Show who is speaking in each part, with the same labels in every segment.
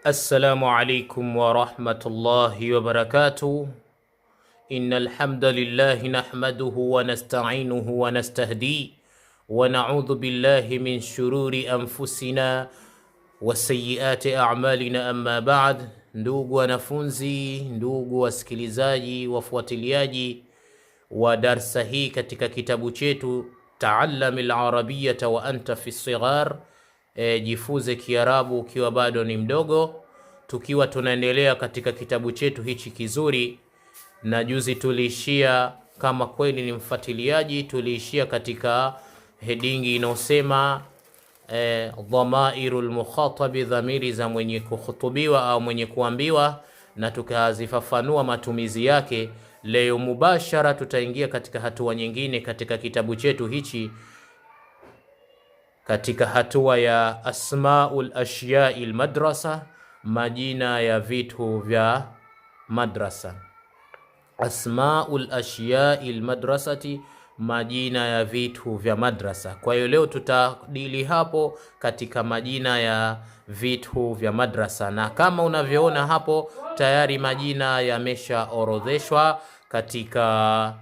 Speaker 1: السلام عليكم ورحمة الله وبركاته. إن الحمد لله نحمده ونستعينه ونستهديه ونعوذ بالله من شرور أنفسنا وسيئات أعمالنا. أما بعد, ndugu wanafunzi, ndugu wasikilizaji, wafuatiliaji wa darsa hii katika kitabu chetu Taallamil Arabiyyata wa anta fi sighar, jifunze Kiarabu ukiwa bado ni mdogo, tukiwa tunaendelea katika kitabu chetu hichi kizuri. Na juzi tuliishia, kama kweli ni mfuatiliaji, tuliishia katika headingi inayosema dhamairul mukhatabi, dhamiri za mwenye kuhutubiwa au mwenye kuambiwa, na tukazifafanua matumizi yake. Leo mubashara tutaingia katika hatua nyingine katika kitabu chetu hichi, katika hatua ya asmaul ashya'il madrasa, majina ya vitu vya madrasa. Asmaul ashya'il madrasati, majina ya vitu vya madrasa. Kwa hiyo leo tutadili hapo katika majina ya vitu vya madrasa, na kama unavyoona hapo tayari majina yameshaorodheshwa katika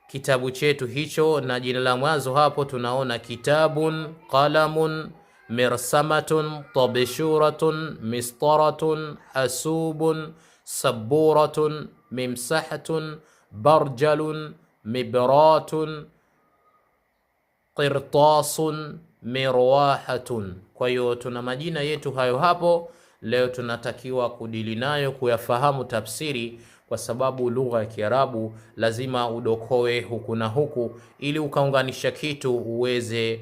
Speaker 1: kitabu chetu hicho. Na jina la mwanzo hapo tunaona kitabun, qalamun, mirsamatun, tabshuratun, mistaratun, hasubun, saburatun, mimsahatun, barjalun, mibratun, qirtasun, mirwahatun. Kwa hiyo tuna majina yetu hayo hapo. Leo tunatakiwa kudili nayo, kuyafahamu tafsiri, kwa sababu lugha ya Kiarabu lazima udokoe huku na huku ili ukaunganisha kitu uweze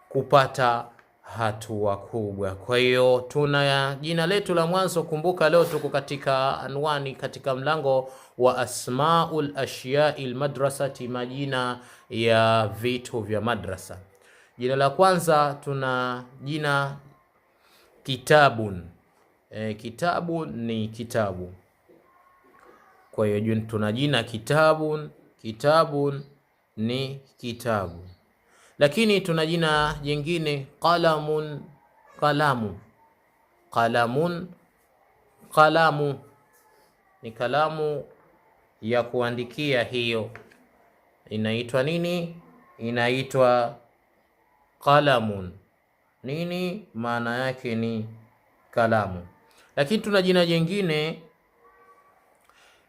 Speaker 1: kupata hatua kubwa. Kwa hiyo tuna jina letu la mwanzo. Kumbuka leo tuko katika anwani, katika mlango wa asmaul ashya'il madrasati, majina ya vitu vya madrasa. Jina la kwanza tuna jina kitabun. Kitabu ni kitabu. Kwa hiyo tuna jina kitabun, kitabun ni kitabu. Lakini tuna jina jingine qalamun, kalamu. Qalamun, kalamu ni kalamu ya kuandikia, hiyo inaitwa nini? Inaitwa qalamun. Nini maana yake? Ni kalamu. Lakini tuna jina jingine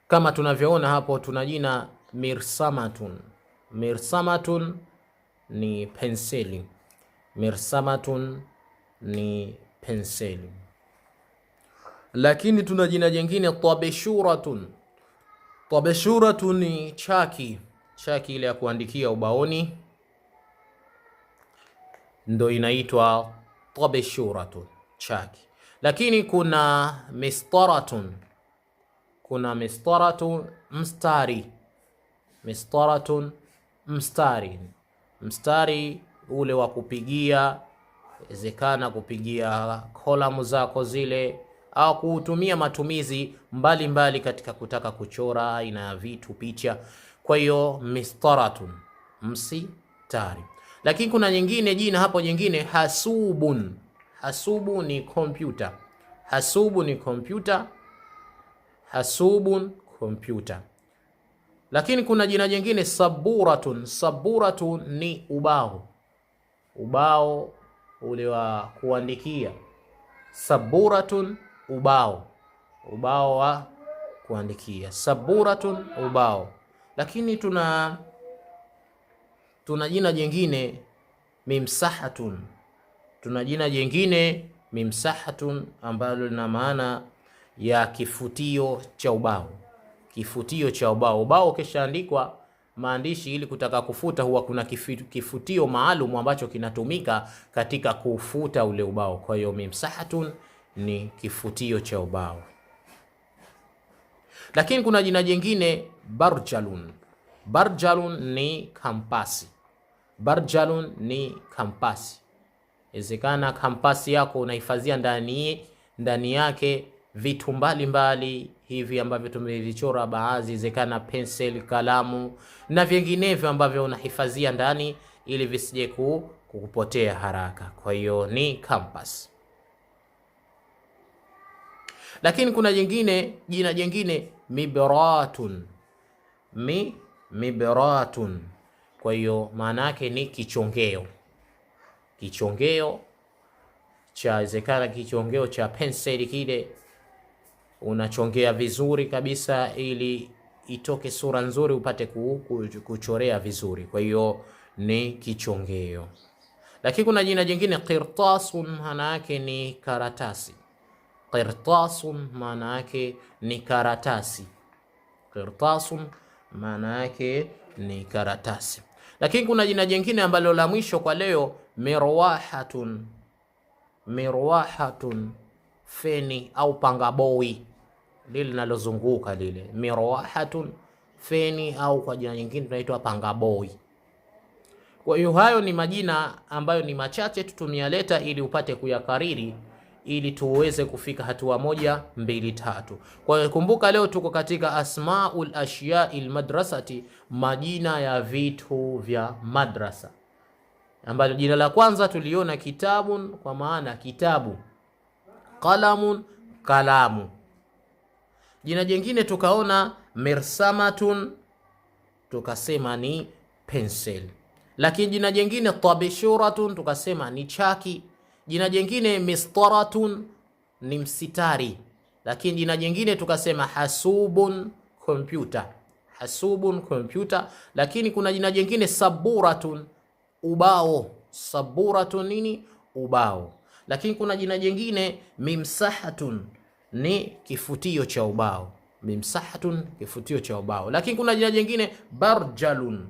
Speaker 1: kama tunavyoona hapo, tuna jina mirsamatun. Mirsamatun ni penseli. Mirsamatun ni penseli. Lakini tuna jina jingine tabshuratun. Tabshuratun ni chaki. Chaki ile ya kuandikia ubaoni ndo inaitwa tabshuratun, chaki. Lakini kuna mistaratun. Kuna mistaratun, mstari. Mistaratun, mstari. Mstari ule wa kupigia, wezekana kupigia kolamu zako zile, au kutumia matumizi mbalimbali mbali katika kutaka kuchora aina ya vitu, picha. Kwa hiyo mistaratun, mstari. Lakini kuna nyingine, jina hapo jingine hasubun. Hasubu ni kompyuta. Hasubu ni kompyuta. Hasubun, kompyuta. Lakini kuna jina jingine saburatun. Saburatun ni ubao. Ubao ule wa kuandikia. Saburatun, ubao. Ubao wa kuandikia. Saburatun, ubao. Lakini tuna jina jingine mimsahatun. Tuna jina jingine mimsahatun ambalo lina maana ya kifutio cha ubao. Kifutio cha ubao. Ubao ukishaandikwa maandishi, ili kutaka kufuta, huwa kuna kifutio maalum ambacho kinatumika katika kufuta ule ubao. Kwa hiyo mimsahatun ni kifutio cha ubao. Lakini kuna jina jingine barjalun. Barjalun ni kampasi. Barjalun ni kampasi. Inawezekana kampasi yako unahifadhia ndani yake vitu mbalimbali hivi ambavyo tumevichora baadhi, inawezekana penseli, kalamu na vinginevyo ambavyo unahifadhia ndani ili visije kukupotea haraka. Kwa hiyo ni compass. Lakini kuna jina jingine mibratun, mibratun. Kwa hiyo maana yake ni kichongeo, kichongeo cha zekana, kichongeo cha penseli kile unachongea vizuri kabisa ili itoke sura nzuri upate kuchorea vizuri. Kwa hiyo ni kichongeo. Lakini kuna jina jingine qirtasun, maana yake ni karatasi. Qirtasun maana yake ni karatasi. Qirtasun maana yake ni karatasi. Lakini kuna jina jingine ambalo la mwisho kwa leo, mirwahatun. Mirwahatun, feni au pangaboi lile linalozunguka lile. Mirwahatun, feni au kwa jina jingine tunaitwa pangaboi. Kwa hiyo hayo ni majina ambayo ni machache tu tumeyaleta ili upate kuyakariri ili tuweze kufika hatua 1, 2, 3. Kwa hiyo kumbuka, leo tuko katika asmaul ashya'il madrasati, majina ya vitu vya madrasa, ambalo jina la kwanza tuliona kitabun, kwa maana kitabu, qalamun, kalamu. Jina jingine tukaona mirsamatun, tukasema ni pencil. Lakini jina jingine tabishuratun, tukasema ni chaki. Jina jingine mistaratun, ni msitari. Lakini jina jingine tukasema hasubun, kompyuta. Hasubun, kompyuta. Lakini kuna jina jingine saburatun, ubao. Saburatun nini? Ubao. Lakini kuna jina jingine mimsahatun, ni kifutio cha ubao. Mimsahatun, kifutio cha ubao. Lakini kuna jina jingine barjalun.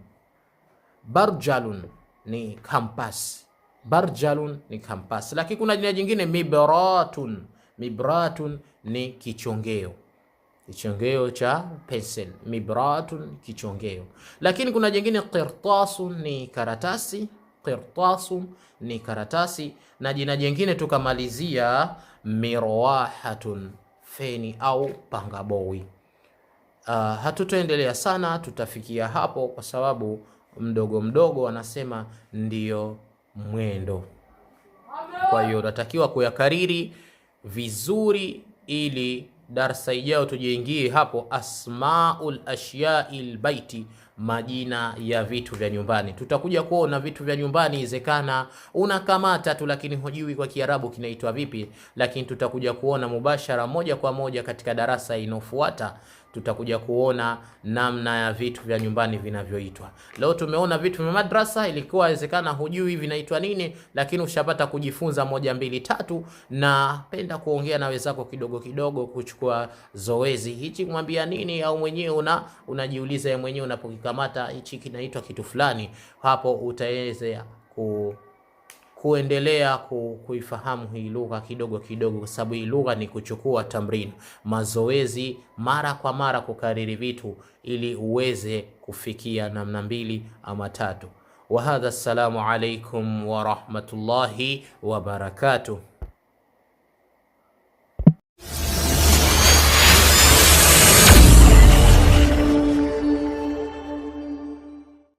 Speaker 1: Barjalun ni kampas. Barjalun ni kampas. Lakini kuna jina jingine mibratun. Mibratun ni kichongeo, kichongeo cha pencil. Mibratun, kichongeo. Lakini kuna jingine qirtasun, ni karatasi. Qirtasun ni karatasi. Na jina jingine tukamalizia mirwahatun, feni au pangaboi. Hatutoendelea sana, tutafikia hapo kwa sababu mdogo mdogo wanasema ndiyo mwendo. Kwa hiyo natakiwa kuyakariri vizuri ili darasa ijayo tujiingie hapo asmaul ashya'il baiti, majina ya vitu vya nyumbani. Tutakuja kuona vitu vya nyumbani izekana unakamata tu, lakini hujui kwa Kiarabu kinaitwa vipi. Lakini tutakuja kuona mubashara, moja kwa moja katika darasa inofuata. Tutakuja kuona namna ya vitu vya nyumbani vinavyoitwa. Leo tumeona vitu vya madrasa, ilikuwa inawezekana hujui vinaitwa nini, lakini ushapata kujifunza 1, 2, 3. Na penda kuongea na wenzako kidogo kidogo, kuchukua zoezi hichi kumwambia nini, au mwenyewe unajiuliza yeye mwenyewe unapokikamata hichi kinaitwa kitu fulani, hapo utaweza kuendelea kuifahamu hii lugha kidogo kidogo, kwa sababu hii lugha ni kuchukua tamrin, mazoezi mara kwa mara, kukariri vitu ili uweze kufikia namna 2 ama 3. Wa hadha, assalamu alaikum wa rahmatullahi wa barakatuh.